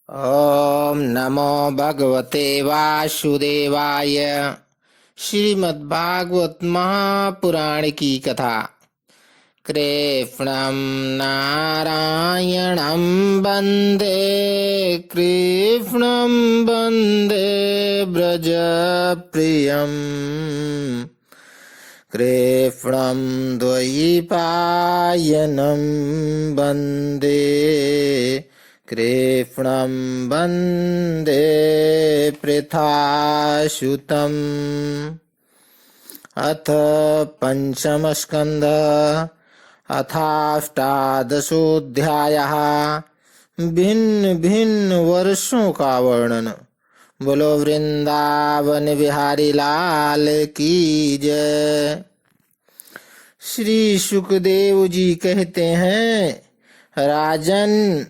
ओम नमो भगवते वासुदेवाय। श्रीमद्भागवत महापुराण की कथा। कृष्णं नारायणं वन्दे, कृष्णं वन्दे व्रजप्रियम्, कृष्णं द्वैपायनं वन्दे, कृष्णं वन्दे पृथासुतम्। अथ पंचम स्कंद अथाष्टादशोऽध्यायः। भिन्न भिन्न वर्षों का वर्णन। बोलो वृंदावन बिहारी लाल की जय। श्री सुखदेव जी कहते हैं, राजन,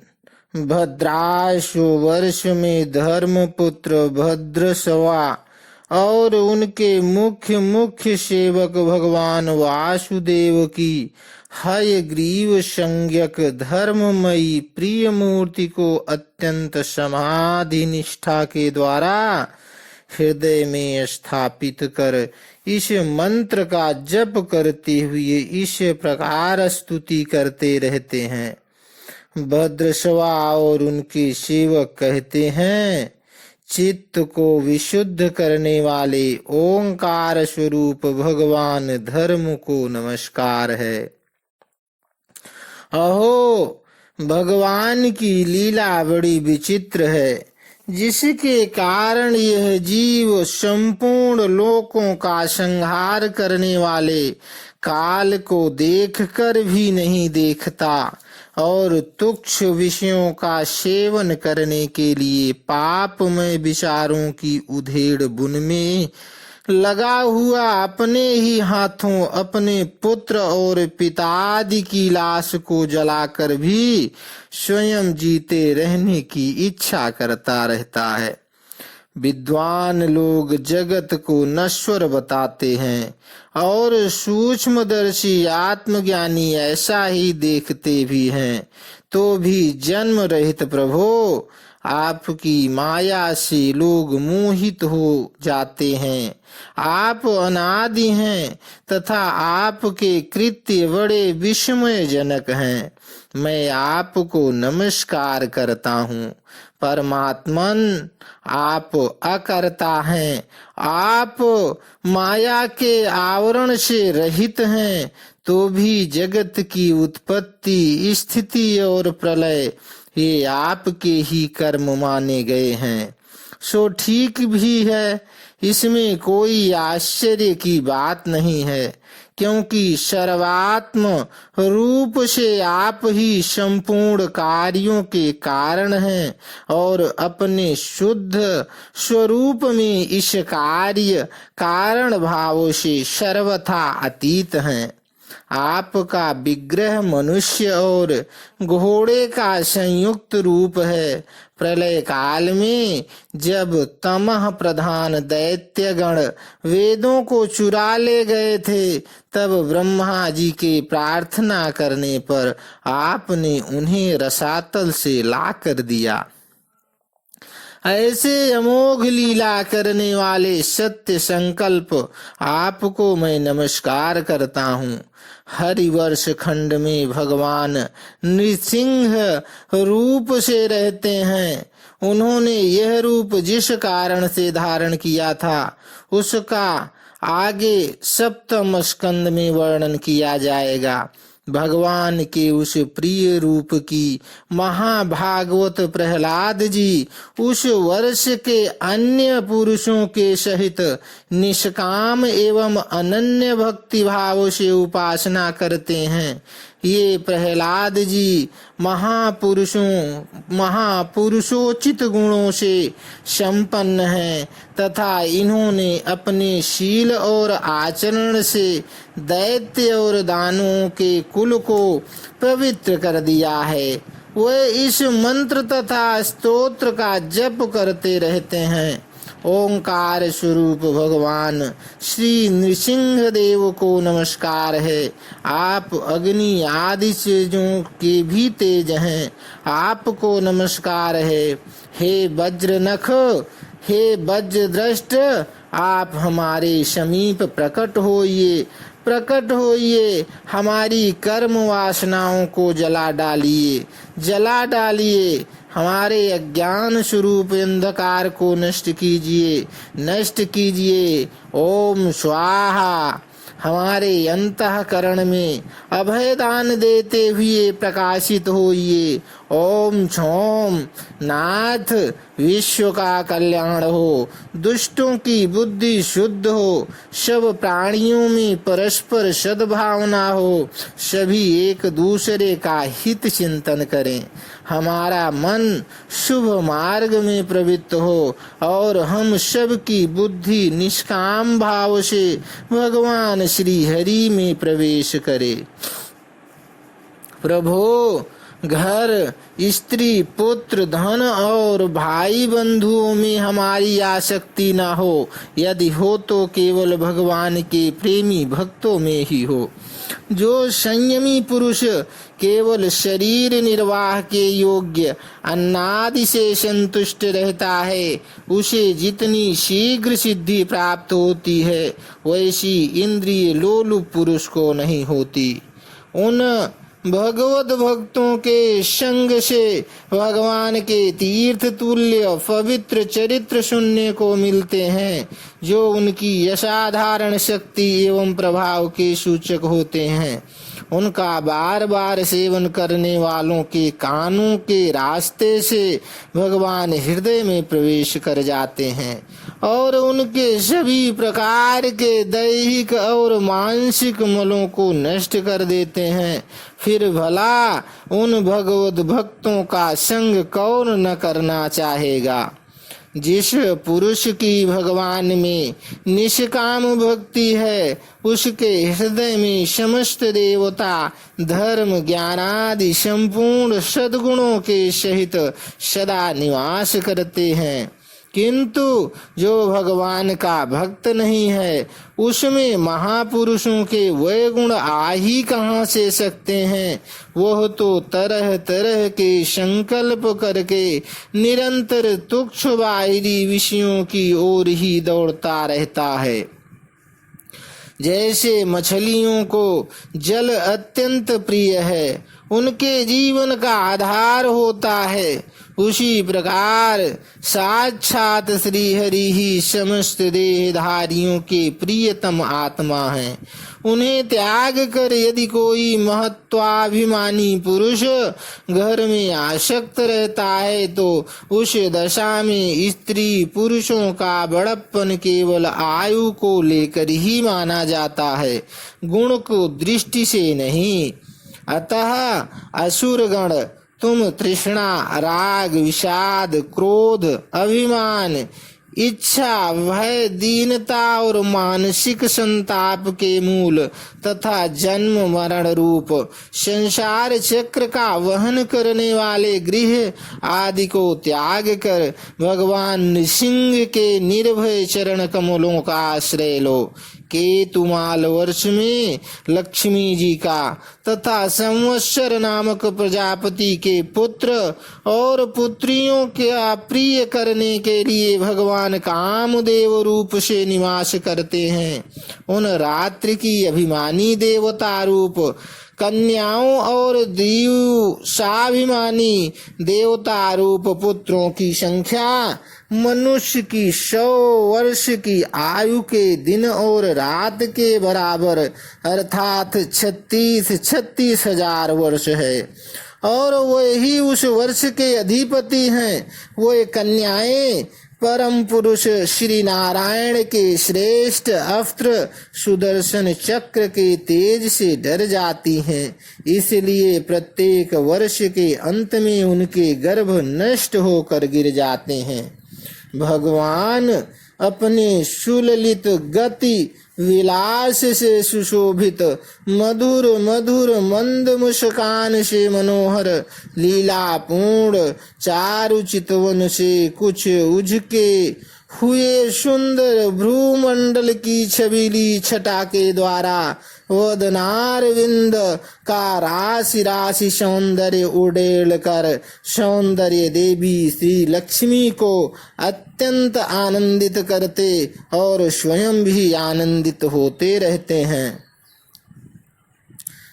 भद्राशु वर्ष में धर्मपुत्र भद्रसवा और उनके मुख्य मुख्य सेवक भगवान वासुदेव की हयग्रीव संज्ञक धर्ममयी प्रिय मूर्ति को अत्यंत समाधि निष्ठा के द्वारा हृदय में स्थापित कर इस मंत्र का जप करते हुए इस प्रकार स्तुति करते रहते हैं। भद्रसवा और उनके सेवक कहते हैं, चित्त को विशुद्ध करने वाले ओंकार स्वरूप भगवान धर्म को नमस्कार है। अहो, भगवान की लीला बड़ी विचित्र है, जिसके कारण यह जीव संपूर्ण लोकों का संहार करने वाले काल को देखकर भी नहीं देखता और तुच्छ विषयों का सेवन करने के लिए पापमय विचारों की उधेड़ बुन में लगा हुआ अपने ही हाथों अपने पुत्र और पितादि की लाश को जलाकर भी स्वयं जीते रहने की इच्छा करता रहता है। विद्वान लोग जगत को नश्वर बताते हैं और सूक्ष्मदर्शी आत्मज्ञानी ऐसा ही देखते भी हैं, तो भी जन्म रहित प्रभो आपकी माया से लोग मोहित हो जाते हैं। आप अनादि हैं तथा आपके कृत्य बड़े विस्मयजनक हैं। मैं आपको नमस्कार करता हूँ। परमात्मन, आप अकर्ता हैं, आप माया के आवरण से रहित हैं, तो भी जगत की उत्पत्ति, स्थिति और प्रलय ये आपके ही कर्म माने गए हैं। सो ठीक भी है, इसमें कोई आश्चर्य की बात नहीं है, क्योंकि सर्वात्म रूप से आप ही संपूर्ण कार्यों के कारण हैं और अपने शुद्ध स्वरूप में इस कार्य कारण भावों से सर्वथा अतीत हैं। आपका विग्रह मनुष्य और घोड़े का संयुक्त रूप है। प्रलय काल में जब तमह प्रधान दैत्यगण वेदों को चुरा ले गए थे, तब ब्रह्मा जी के प्रार्थना करने पर आपने उन्हें रसातल से ला कर दिया। ऐसे अमोघ लीला करने वाले सत्य संकल्प आपको मैं नमस्कार करता हूँ। हरिवर्ष खंड में भगवान नृसिंह रूप से रहते हैं। उन्होंने यह रूप जिस कारण से धारण किया था, उसका आगे सप्तम स्कंद में वर्णन किया जाएगा। भगवान के उस प्रिय रूप की महाभागवत प्रहलाद जी उस वर्ष के अन्य पुरुषों के सहित निष्काम एवं अनन्य भक्ति भाव से उपासना करते हैं। ये प्रहलाद जी महापुरुषोचित गुणों से संपन्न हैं तथा इन्होंने अपने शील और आचरण से दैत्य और दानवों के कुल को पवित्र कर दिया है। वे इस मंत्र तथा स्तोत्र का जप करते रहते हैं ओंकार स्वरूप भगवान श्री नृसिंह देव को नमस्कार है। आप अग्नि आदि चीजों के भी तेज हैं, आपको नमस्कार है। हे वज्रनख, हे वज्रदृष्ट, आप हमारे समीप प्रकट होइए, प्रकट होइए, हमारी कर्म वासनाओं को जला डालिए, जला डालिए, हमारे अज्ञान स्वरूप अंधकार को नष्ट कीजिए, नष्ट कीजिए। ओम स्वाहा। हमारे अंतःकरण में अभय दान देते हुए प्रकाशित होइए। ओम क्षौम। नाथ, विश्व का कल्याण हो, दुष्टों की बुद्धि शुद्ध हो, सब प्राणियों में परस्पर सद्भावना हो, सभी एक दूसरे का हित चिंतन करें, हमारा मन शुभ मार्ग में प्रवृत्त हो और हम सब की बुद्धि निष्काम भाव से भगवान श्री हरि में प्रवेश करे। प्रभो, घर, स्त्री, पुत्र, धन और भाई बंधुओं में हमारी आसक्ति न हो, यदि हो तो केवल भगवान के प्रेमी भक्तों में ही हो। जो संयमी पुरुष केवल शरीर निर्वाह के योग्य अन्नादि से संतुष्ट रहता है, उसे जितनी शीघ्र सिद्धि प्राप्त होती है, वैसी इंद्रिय लोलुप पुरुष को नहीं होती। उन भगवत भक्तों के संग से भगवान के तीर्थ तुल्य पवित्र चरित्र सुनने को मिलते हैं, जो उनकी असाधारण शक्ति एवं प्रभाव के सूचक होते हैं। उनका बार बार सेवन करने वालों के कानों के रास्ते से भगवान हृदय में प्रवेश कर जाते हैं और उनके सभी प्रकार के दैहिक और मानसिक मलों को नष्ट कर देते हैं। फिर भला उन भगवत भक्तों का संग कौन न करना चाहेगा। जिस पुरुष की भगवान में निष्काम भक्ति है, उसके हृदय में समस्त देवता धर्म ज्ञानादि संपूर्ण सद्गुणों के सहित सदा निवास करते हैं। किंतु जो भगवान का भक्त नहीं है, उसमें महापुरुषों के वे गुण आ ही कहाँ से सकते हैं। वह तो तरह तरह के संकल्प करके निरंतर तुच्छ बाहिरी विषयों की ओर ही दौड़ता रहता है। जैसे मछलियों को जल अत्यंत प्रिय है, उनके जीवन का आधार होता है, उसी प्रकार साक्षात श्री हरि ही समस्त देहधारियों के प्रियतम आत्मा हैं। उन्हें त्याग कर यदि कोई महत्वाभिमानी पुरुष घर में आसक्त रहता है, तो उस दशा में स्त्री पुरुषों का बड़प्पन केवल आयु को लेकर ही माना जाता है, गुण को दृष्टि से नहीं। अतः असुरगण, तुम तृष्णा, राग, विषाद, क्रोध, अभिमान, इच्छा, भय, दीनता और मानसिक संताप के मूल तथा जन्म मरण रूप संसार चक्र का वहन करने वाले गृह आदि को त्याग कर भगवान नृसिंह के निर्भय चरण कमलों का आश्रय लो। केतुमाल वर्ष में लक्ष्मी जी का तथा संवत्सर नामक प्रजापति के पुत्र और पुत्रियों का प्रिय करने के लिए भगवान कामदेव रूप से निवास करते हैं। उन रात्रि की अभिमानी देवता रूप कन्याओं और दिवसाभिमानी देवता रूप पुत्रों की संख्या मनुष्य की 100 वर्ष की आयु के दिन और रात के बराबर अर्थात 36 हजार वर्ष है। और वही उस वर्ष के अधिपति हैं। वे कन्याएं परम पुरुष श्री नारायण के श्रेष्ठ अस्त्र सुदर्शन चक्र के तेज से डर जाती हैं, इसलिए प्रत्येक वर्ष के अंत में उनके गर्भ नष्ट होकर गिर जाते हैं। भगवान अपने सुललित गति विलास से सुशोभित मधुर मधुर मंद मुस्कान से मनोहर लीला पूर्ण चारु चितवन से कुछ उझके हुए सुंदर भ्रूमंडल की छबीली छटा के द्वारा वदनारविंद का राशि राशि सौंदर्य उड़ेल कर सौंदर्य देवी श्री लक्ष्मी को अत्यंत आनंदित करते और स्वयं भी आनंदित होते रहते हैं।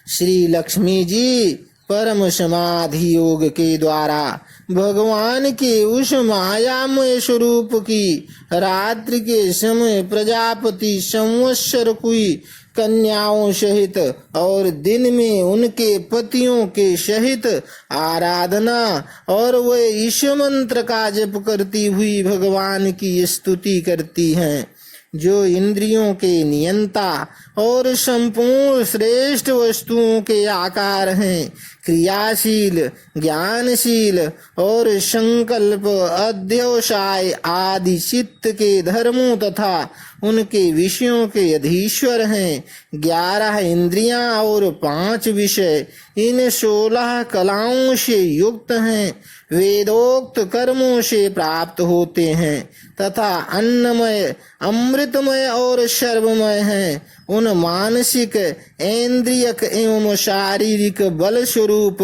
श्री लक्ष्मी जी परम समाधि योग के द्वारा भगवान के उस मायामय स्वरूप की रात्रि के समय प्रजापति संवत्सर कुई कन्याओं सहित और दिन में उनके पतियों के सहित आराधना और वे ईश्वर मंत्र का जप करती हुई भगवान की स्तुति करती हैं, जो इंद्रियों के नियंता और संपूर्ण श्रेष्ठ वस्तुओं के आकार हैं, क्रियाशील, ज्ञानशील और संकल्प, अध्यवसाय आदि चित्त के धर्मों तथा उनके विषयों के अधीश्वर हैं। 11 इंद्रियां और 5 विषय इन 16 कलाओं से युक्त हैं, वेदोक्त कर्मों से प्राप्त होते हैं तथा अन्नमय, अमृतमय और सर्वमय हैं। उन मानसिक, इंद्रियक एवं शारीरिक बल स्वरूप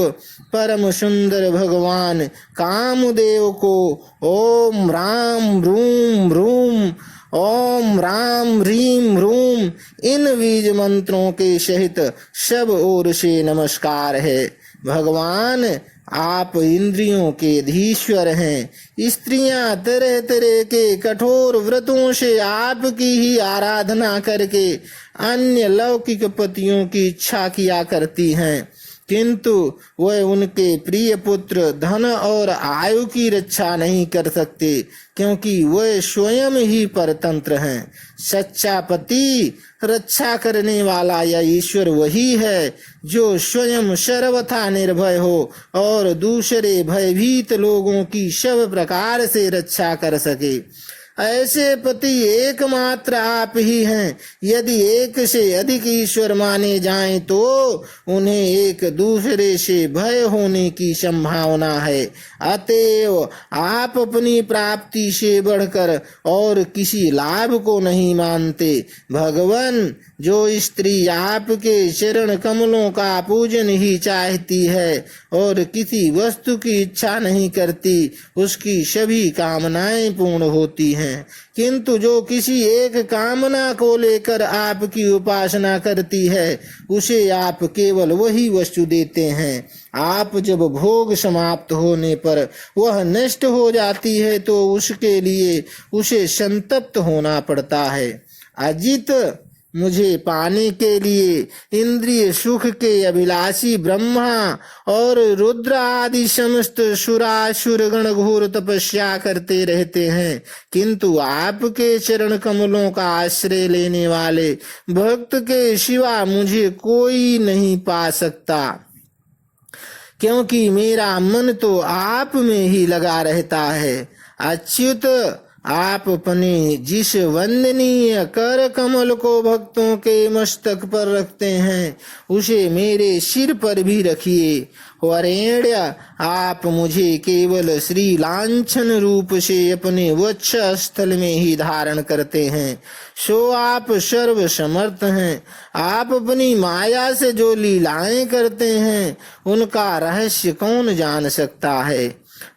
परम सुंदर भगवान कामदेव को ओम राम ह्रूम ह्रूम, ओम राम ह्रीम ह्रूम इन बीज मंत्रों के सहित सब ओर से नमस्कार है। भगवान आप इंद्रियों के अधीश्वर हैं। स्त्रियां तरह तरह के कठोर व्रतों से आपकी ही आराधना करके अन्य लौकिक पतियों की इच्छा किया करती हैं, किंतु वह उनके प्रिय पुत्र, धन और आयु की रक्षा नहीं कर सकते, क्योंकि वह स्वयं ही परतंत्र हैं। सच्चा पति, रक्षा करने वाला या ईश्वर वही है जो स्वयं सर्वथा निर्भय हो और दूसरे भयभीत लोगों की सब प्रकार से रक्षा कर सके। ऐसे पति एकमात्र आप ही हैं। यदि एक से अधिक ईश्वर माने जाएं तो उन्हें एक दूसरे से भय होने की संभावना है। अतएव आप अपनी प्राप्ति से बढ़कर और किसी लाभ को नहीं मानते। भगवान, जो स्त्री आपके चरण कमलों का पूजन ही चाहती है और किसी वस्तु की इच्छा नहीं करती, उसकी सभी कामनाएं पूर्ण होती हैं, किंतु जो किसी एक कामना को लेकर आपकी उपासना करती है, उसे आप केवल वही वस्तु देते हैं। आप जब भोग समाप्त होने पर वह नष्ट हो जाती है तो उसके लिए उसे संतप्त होना पड़ता है। अजित, मुझे पाने के लिए इंद्रिय सुख के अभिलाषी ब्रह्मा और रुद्र आदि समस्त सुरासुर गण घोर तपस्या करते रहते हैं, किंतु आपके चरण कमलों का आश्रय लेने वाले भक्त के सिवा मुझे कोई नहीं पा सकता, क्योंकि मेरा मन तो आप में ही लगा रहता है। अच्युत, आप अपने जिस वंदनीय कर कमल को भक्तों के मस्तक पर रखते हैं, उसे मेरे सिर पर भी रखिए। वरेण्य, आप मुझे केवल श्री लांछन रूप से अपने वक्ष स्थल में ही धारण करते हैं, सो आप सर्व समर्थ हैं। आप अपनी माया से जो लीलाएं करते हैं, उनका रहस्य कौन जान सकता है।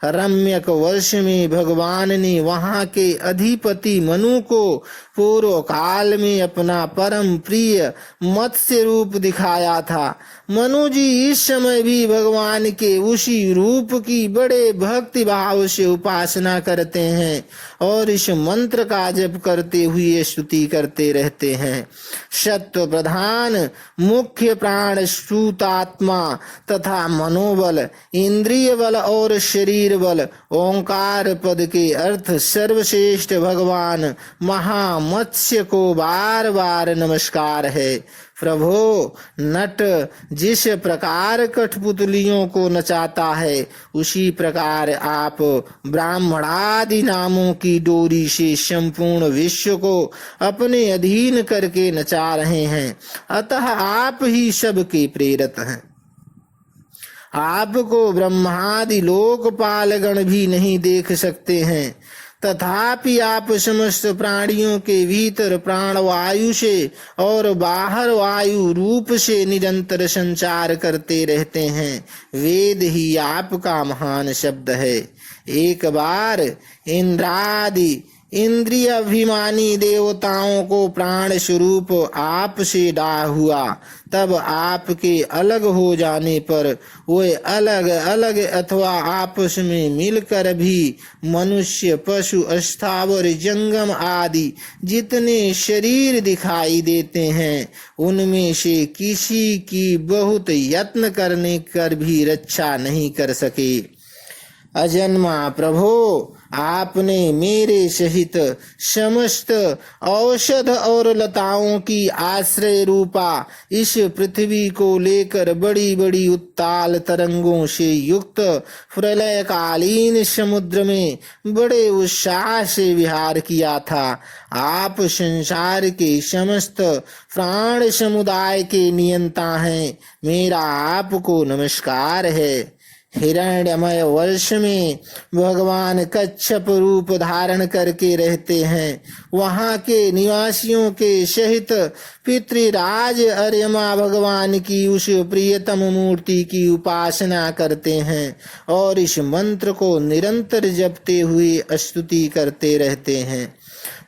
रम्यक वर्ष में भगवान ने वहां के अधिपति मनु को पूर्व काल में अपना परम प्रिय मत्स्य रूप दिखाया था। मनु जी इस समय भी भगवान के उसी रूप की बड़े भक्ति भाव से उपासना करते हैं और इस मंत्र का जप करते हुए स्तुति करते रहते हैं। सत्व प्रधान, मुख्य प्राण सूतात्मा तथा मनोबल, इंद्रिय बल और शरीर बल, ओंकार पद के अर्थ सर्वश्रेष्ठ भगवान महामत्स्य को बार बार नमस्कार है। प्रभो, नट जिस प्रकार कठपुतलियों को नचाता है, उसी प्रकार आप ब्राह्मणादि नामों की डोरी से संपूर्ण विश्व को अपने अधीन करके नचा रहे हैं। अतः आप ही सबके प्रेरक हैं। आपको ब्रह्मादि लोकपालगण भी नहीं देख सकते हैं। तथापि आप समस्त प्राणियों के भीतर प्राण वायु से और बाहर वायु रूप से निरंतर संचार करते रहते हैं। वेद ही आपका महान शब्द है। एक बार इंद्रादि इंद्रिय अभिमानी देवताओं को प्राण स्वरूप आप से डाह हुआ, तब आपके अलग हो जाने पर वे अलग अलग अथवा आपस में मिलकर भी मनुष्य, पशु, स्थावर, जंगम आदि जितने शरीर दिखाई देते हैं उनमें से किसी की बहुत यत्न करने कर भी रक्षा नहीं कर सके। अजन्मा प्रभो, आपने मेरे सहित समस्त औषध और लताओं की आश्रय रूपा इस पृथ्वी को लेकर बड़ी बड़ी उत्ताल तरंगों से युक्त प्रलयकालीन समुद्र में बड़े उत्साह से विहार किया था। आप संसार के समस्त प्राण समुदाय के नियंता हैं। मेरा आपको नमस्कार है। हिरण्यमय वर्ष में भगवान कच्छप रूप धारण करके रहते हैं। वहाँ के निवासियों के सहित पितृराज अर्यमा भगवान की उस प्रियतम मूर्ति की उपासना करते हैं और इस मंत्र को निरंतर जपते हुए स्तुति करते रहते हैं।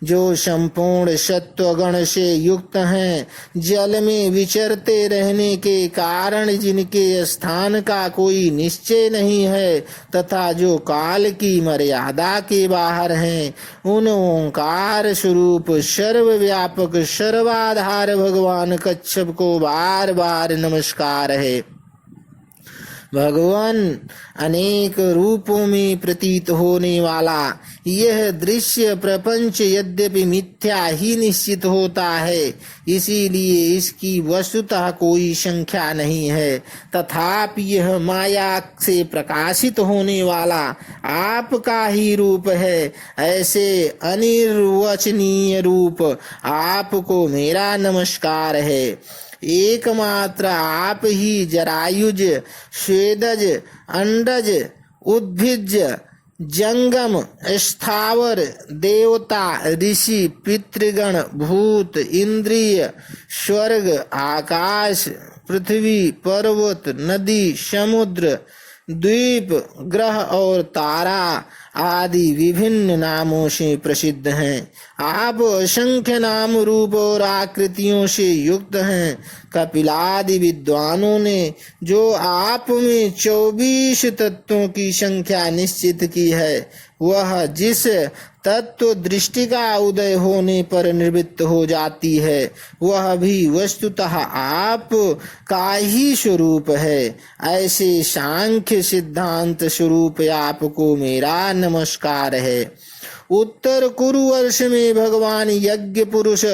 जो संपूर्ण सत्वगण से युक्त हैं, जल में विचरते रहने के कारण जिनके स्थान का कोई निश्चय नहीं है तथा जो काल की मर्यादा के बाहर हैं, उन ओंकार स्वरूप सर्वव्यापक सर्वाधार भगवान कच्छप को बार बार नमस्कार है। भगवान अनेक रूपों में प्रतीत होने वाला यह दृश्य प्रपंच यद्यपि मिथ्या ही निश्चित होता है, इसीलिए इसकी वस्तुतः कोई संख्या नहीं है, तथापि यह माया से प्रकाशित होने वाला आपका ही रूप है। ऐसे अनिर्वचनीय रूप आपको मेरा नमस्कार है। एकमात्र आप ही जरायुज, स्वेदज, अंडज, उद्भिज, जंगम, स्थावर, देवता, ऋषि, पितृगण, भूत, इंद्रिय, स्वर्ग, आकाश, पृथ्वी, पर्वत, नदी, समुद्र, द्वीप, ग्रह और तारा आदि विभिन्न नामों से प्रसिद्ध हैं। आप असंख्य नाम, रूप और आकृतियों से युक्त हैं। कपिलादि विद्वानों ने जो आप में 24 तत्वों की संख्या निश्चित की है, वह जिस तत्व दृष्टि का उदय होने पर निवृत्त हो जाती है, वह भी वस्तुतः आप का ही स्वरूप है। ऐसे सांख्य सिद्धांत स्वरूप आपको मेरा नमस्कार है। उत्तर कुरु वर्ष में भगवान यज्ञ पुरुष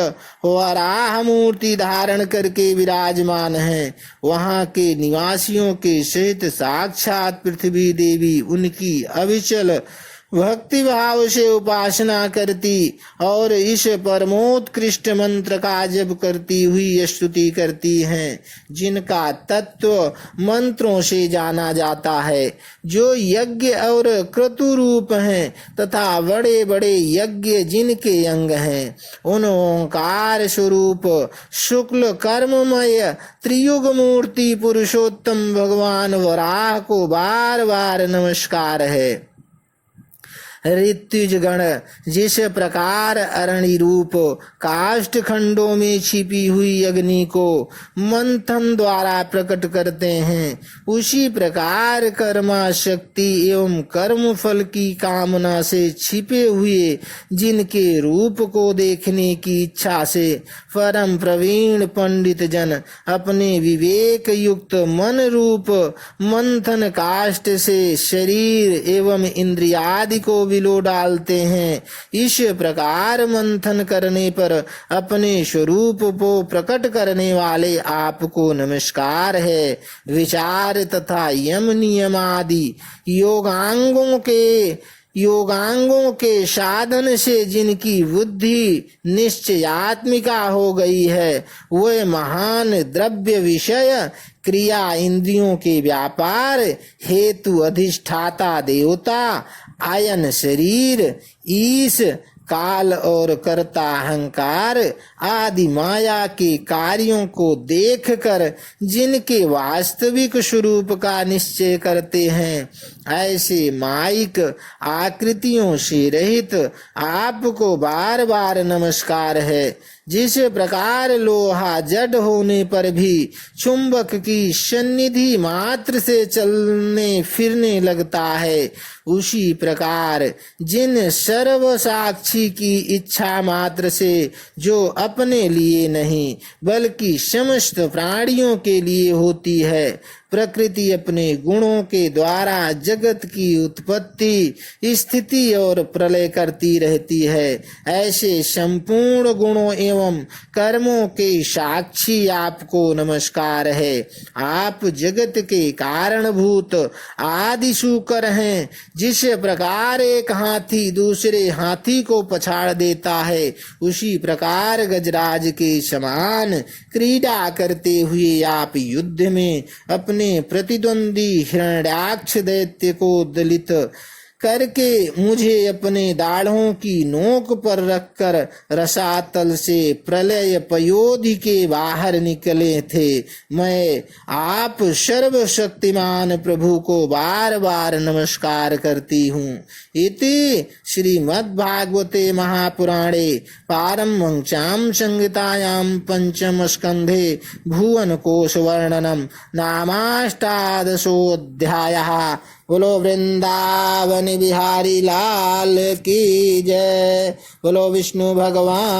वराह मूर्ति धारण करके विराजमान हैं। वहाँ के निवासियों के सहित साक्षात पृथ्वी देवी उनकी अविचल भक्ति भाव से उपासना करती और इस परमोत्कृष्ट मंत्र का जप करती हुई स्तुति करती हैं, जिनका तत्व मंत्रों से जाना जाता है, जो यज्ञ और क्रतु रूप हैं तथा बड़े बड़े यज्ञ जिनके अंग हैं। उन ओंकार स्वरूप शुक्ल कर्ममय त्रियुग मूर्ति पुरुषोत्तम भगवान वराह को बार बार नमस्कार है। ऋत्विज गण जिस प्रकार अरणि रूप काष्ठ खंडों में छिपी हुई अग्नि को मंथन द्वारा प्रकट करते हैं, उसी प्रकार कर्मा शक्ति एवं कर्म फल की कामना से छिपे हुए जिनके रूप को देखने की इच्छा से परम प्रवीण पंडित जन अपने विवेक युक्त मन रूप मंथन काष्ठ से शरीर एवं इंद्रियादि को विलो डालते हैं। इस प्रकार मंथन करने पर अपने स्वरूप को प्रकट करने वाले आपको नमस्कार है। विचार तथा यम नियम आदि योगांगों के साधन से जिनकी बुद्धि निश्चयात्मिका हो गई है, वह महान द्रव्य विषय क्रिया इंद्रियों के व्यापार हेतु अधिष्ठाता देवता आयन शरीर, ईश, काल और कर्ता अहंकार आदि माया के कार्यों को देखकर जिनके वास्तविक स्वरूप का निश्चय करते हैं, ऐसे माइक आकृतियों से रहित आपको बार बार नमस्कार है। जिस प्रकार लोहा जड़ होने पर भी चुंबक की सन्निधि मात्र से चलने फिरने लगता है, उसी प्रकार जिन सर्व साक्षी की इच्छा मात्र से, जो अपने लिए नहीं बल्कि समस्त प्राणियों के लिए होती है, प्रकृति अपने गुणों के द्वारा जगत की उत्पत्ति, स्थिति और प्रलय करती रहती है, ऐसे संपूर्ण गुणों एवं कर्मों के साक्षी आपको नमस्कार है। आप जगत के कारणभूत आदि शूकर हैं। जिस प्रकार एक हाथी दूसरे हाथी को पछाड़ देता है, उसी प्रकार गजराज के समान क्रीड़ा करते हुए आप युद्ध में अपने प्रतिद्वंदी हिरण्याक्ष दैत्य को दलित करके मुझे अपने दाढ़ों की नोक पर रखकर रसातल से प्रलय पयोधि के बाहर निकले थे। मैं आप सर्वशक्तिमान प्रभु को बार बार नमस्कार करती हूँ। इति श्रीमद्भागवते महापुराणे पारमहंस्यां संहितायां पंचम स्कंधे भुवन कोश वर्णनम नामाष्टादशोऽध्यायः। बोलो वृंदावन बिहारी लाल की जय। बोलो विष्णु भगवान